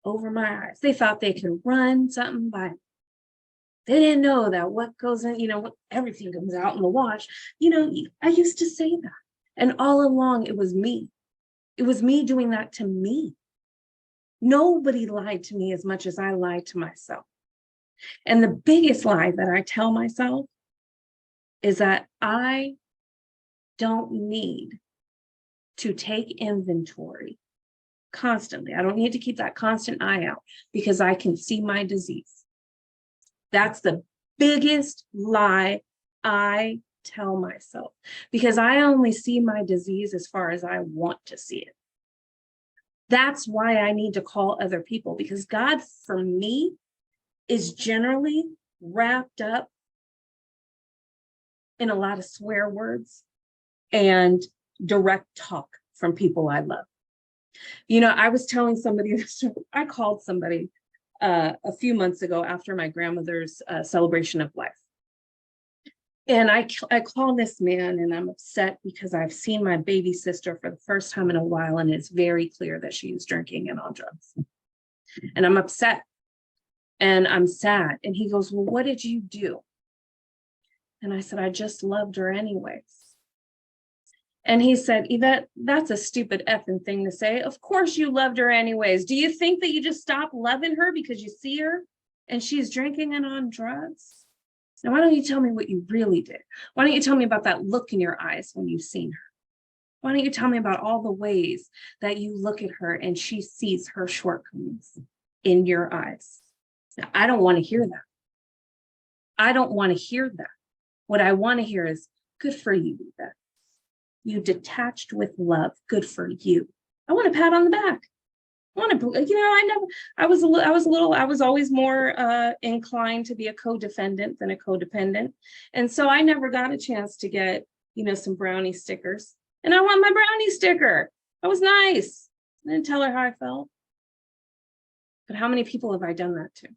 over my eyes. They thought they could run something by me. They didn't know that what goes in, everything comes out in the wash. I used to say that. And all along, it was me. It was me doing that to me. Nobody lied to me as much as I lied to myself. And the biggest lie that I tell myself is that I don't need to take inventory constantly. I don't need to keep that constant eye out because I can see my disease. That's the biggest lie I tell myself, because I only see my disease as far as I want to see it. That's why I need to call other people, because God, for me, is generally wrapped up in a lot of swear words and direct talk from people I love. I was telling somebody, I called somebody a few months ago after my grandmother's celebration of life. And I call this man and I'm upset because I've seen my baby sister for the first time in a while, and it's very clear that she is drinking and on drugs. And I'm upset and I'm sad. And he goes, "Well, what did you do?" And I said, "I just loved her anyways." And he said, "Evette, that's a stupid effing thing to say. Of course you loved her anyways. Do you think that you just stopped loving her because you see her and she's drinking and on drugs? Now, why don't you tell me what you really did? Why don't you tell me about that look in your eyes when you've seen her? Why don't you tell me about all the ways that you look at her and she sees her shortcomings in your eyes?" Now, I don't want to hear that. I don't want to hear that. What I want to hear is, "Good for you, Evette. You detached with love. Good for you." I want a pat on the back. I want to, I was always more inclined to be a co-defendant than a codependent. And so I never got a chance to get, some brownie stickers. And I want my brownie sticker. That was nice. I didn't tell her how I felt. But how many people have I done that to?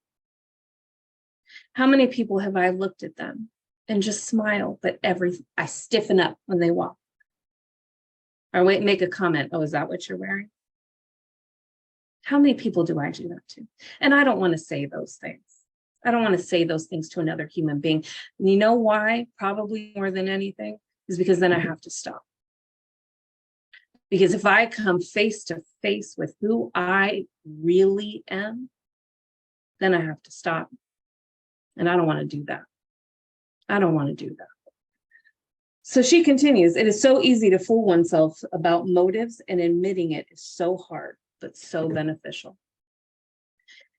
How many people have I looked at them and just smiled, but I stiffen up when they walk? Or wait, make a comment. "Oh, is that what you're wearing?" How many people do I do that to? And I don't want to say those things. I don't want to say those things to another human being. And you know why? Probably more than anything is because then I have to stop. Because if I come face to face with who I really am, then I have to stop. And I don't want to do that. I don't want to do that. So she continues, "It is so easy to fool oneself about motives, and admitting it is so hard, but so beneficial."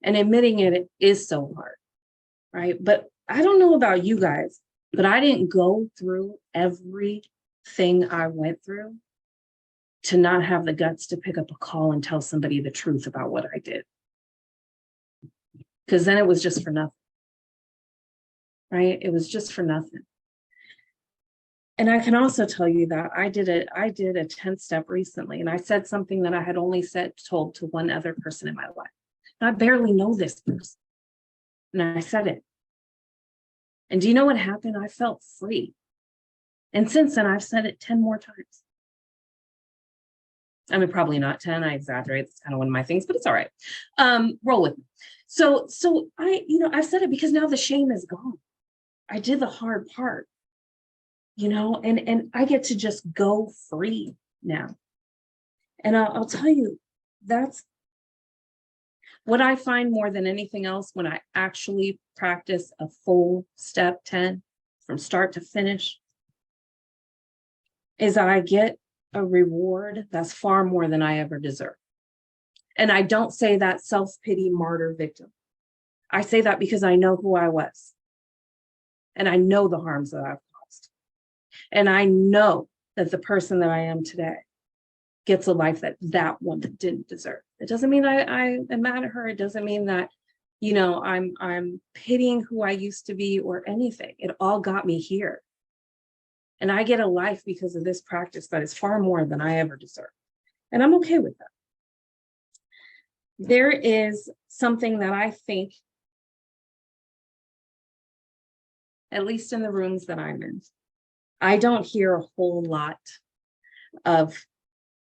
And admitting it is so hard, right? But I don't know about you guys, but I didn't go through everything I went through to not have the guts to pick up a call and tell somebody the truth about what I did. Because then it was just for nothing, right? It was just for nothing. And I can also tell you that I did a 10-step recently, and I said something that I had only told to one other person in my life. And I barely know this person. And I said it. And do you know what happened? I felt free. And since then, I've said it 10 more times. I mean, probably not 10, I exaggerate. That's kind of one of my things, but it's all right. Roll with me. So I've said it because now the shame is gone. I did the hard part, and I get to just go free now. And I'll tell you, that's what I find more than anything else when I actually practice a full step 10 from start to finish, is that I get a reward that's far more than I ever deserve. And I don't say that self-pity martyr victim. I say that because I know who I was. And I know the harms that I've caused. And I know that the person that I am today gets a life that woman didn't deserve. It doesn't mean I am mad at her. It doesn't mean that, I'm pitying who I used to be or anything. It all got me here. And I get a life because of this practice that is far more than I ever deserve. And I'm okay with that. There is something that I think, at least in the rooms that I'm in, I don't hear a whole lot of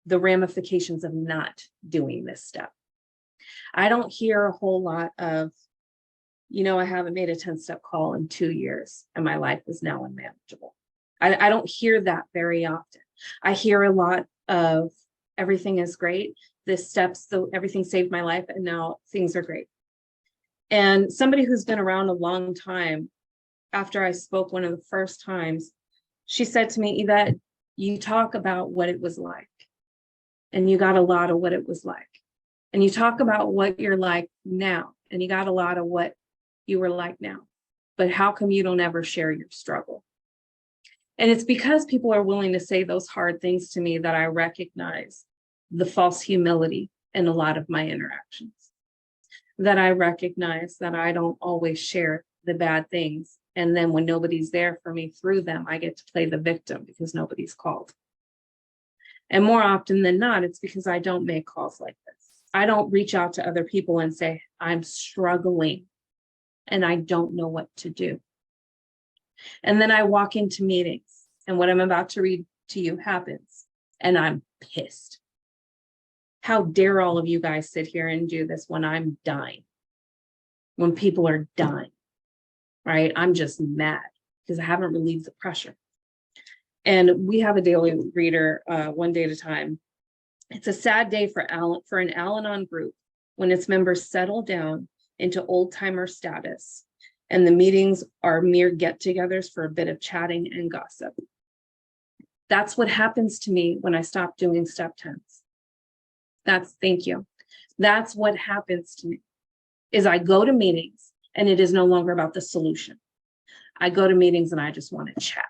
the ramifications of not doing this step. I don't hear a whole lot of, I haven't made a 10-step call in 2 years and my life is now unmanageable. I don't hear that very often. I hear a lot of everything is great. This steps, so everything saved my life and now things are great. And somebody who's been around a long time, after I spoke one of the first times, she said to me, Evette, you talk about what it was like, and you got a lot of what it was like. And you talk about what you're like now, and you got a lot of what you were like now. But how come you don't ever share your struggle? And it's because people are willing to say those hard things to me that I recognize the false humility in a lot of my interactions. That I recognize that I don't always share the bad things. And then when nobody's there for me through them, I get to play the victim because nobody's called. And more often than not, it's because I don't make calls like this. I don't reach out to other people and say, I'm struggling and I don't know what to do. And then I walk into meetings and what I'm about to read to you happens and I'm pissed. How dare all of you guys sit here and do this when I'm dying, when people are dying, right? I'm just mad because I haven't relieved the pressure. And we have a daily reader, one day at a time. It's a sad day for an Al-Anon group when its members settle down into old-timer status and the meetings are mere get-togethers for a bit of chatting and gossip. That's what happens to me when I stop doing step 10s. Thank you. That's what happens to me, is I go to meetings and it is no longer about the solution. I go to meetings and I just want to chat.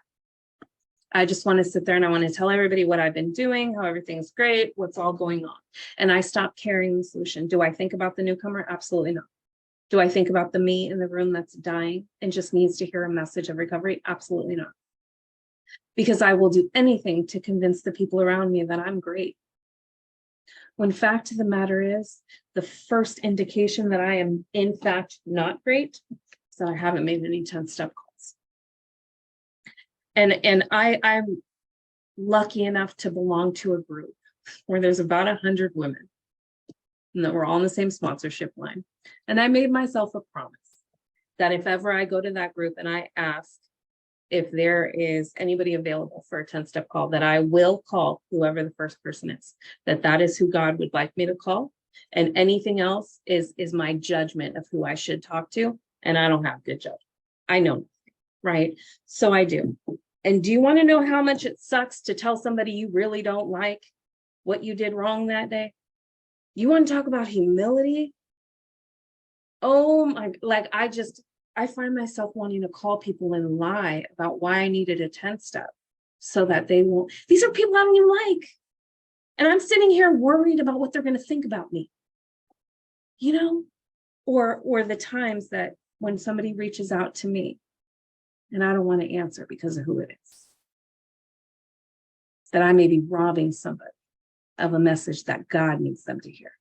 I just want to sit there and I want to tell everybody what I've been doing, how everything's great, what's all going on. And I stop carrying the solution. Do I think about the newcomer? Absolutely not. Do I think about the me in the room that's dying and just needs to hear a message of recovery? Absolutely not. Because I will do anything to convince the people around me that I'm great. When fact of the matter is, the first indication that I am in fact not great is that I haven't made any 10-step calls. And I'm lucky enough to belong to a group where there's about 100 women and that we're all in the same sponsorship line. And I made myself a promise that if ever I go to that group and I ask if there is anybody available for a 10-step call, that I will call whoever the first person is, that is who God would like me to call. And anything else is my judgment of who I should talk to. And I don't have good judgment. I know, right? So I do. And do you want to know how much it sucks to tell somebody you really don't like what you did wrong that day? You want to talk about humility? Oh my, I find myself wanting to call people and lie about why I needed a 10-step so that they won't. These are people I don't even like. And I'm sitting here worried about what they're going to think about me, or the times that when somebody reaches out to me and I don't want to answer because of who it is. that I may be robbing somebody of a message that God needs them to hear.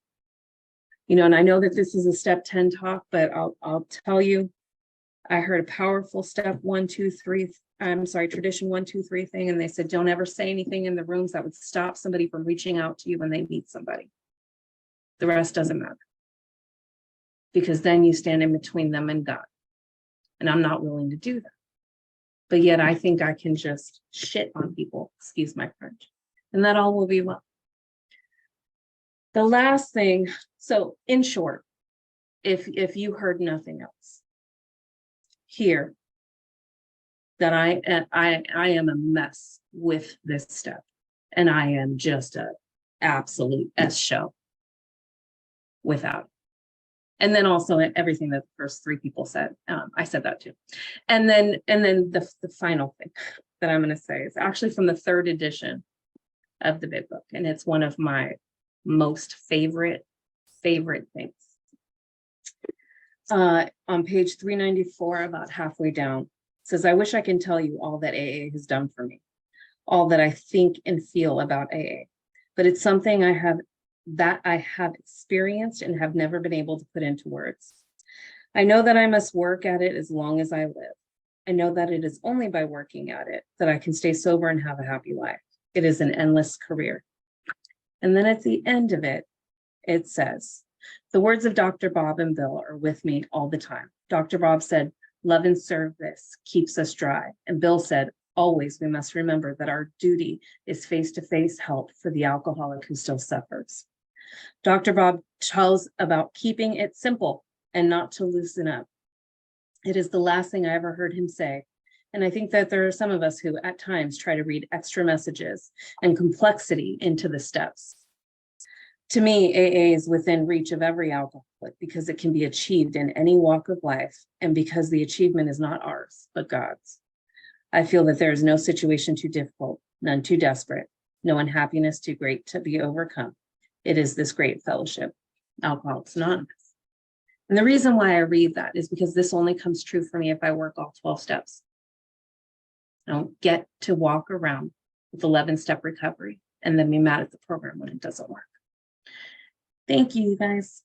You know, and I know that this is a step 10 talk, but I'll tell you, I heard a powerful step 1, 2, 3. I'm sorry, tradition 1, 2, 3 thing. And they said, don't ever say anything in the rooms that would stop somebody from reaching out to you when they meet somebody. The rest doesn't matter. Because then you stand in between them and God. And I'm not willing to do that. But yet I think I can just shit on people, excuse my French, and that all will be well. The last thing, so in short, if you heard nothing else, hear that I am a mess with this step, and I am just a absolute S show without it. And then also everything that the first 3 people said, I said that too. And then the final thing that I'm going to say is actually from the 3rd edition of the big book, and it's one of my most favorite things. On page 394, about halfway down, says, I wish I can tell you all that AA has done for me, all that I think and feel about AA, but it's something I have experienced and have never been able to put into words. I know that I must work at it as long as I live. I know that it is only by working at it that I can stay sober and have a happy life. It is an endless career. And then at the end of it, it says, the words of Dr. Bob and Bill are with me all the time. Dr. Bob said, love and service keeps us dry. And Bill said, always we must remember that our duty is face-to-face help for the alcoholic who still suffers. Dr. Bob tells about keeping it simple and not to loosen up. It is the last thing I ever heard him say. And I think that there are some of us who at times try to read extra messages and complexity into the steps. To me, AA is within reach of every alcoholic because it can be achieved in any walk of life and because the achievement is not ours, but God's. I feel that there is no situation too difficult, none too desperate, no unhappiness too great to be overcome. It is this great fellowship, Alcoholics Anonymous. And the reason why I read that is because this only comes true for me if I work all 12 steps. I don't get to walk around with 11-step recovery and then be mad at the program when it doesn't work. Thank you, guys.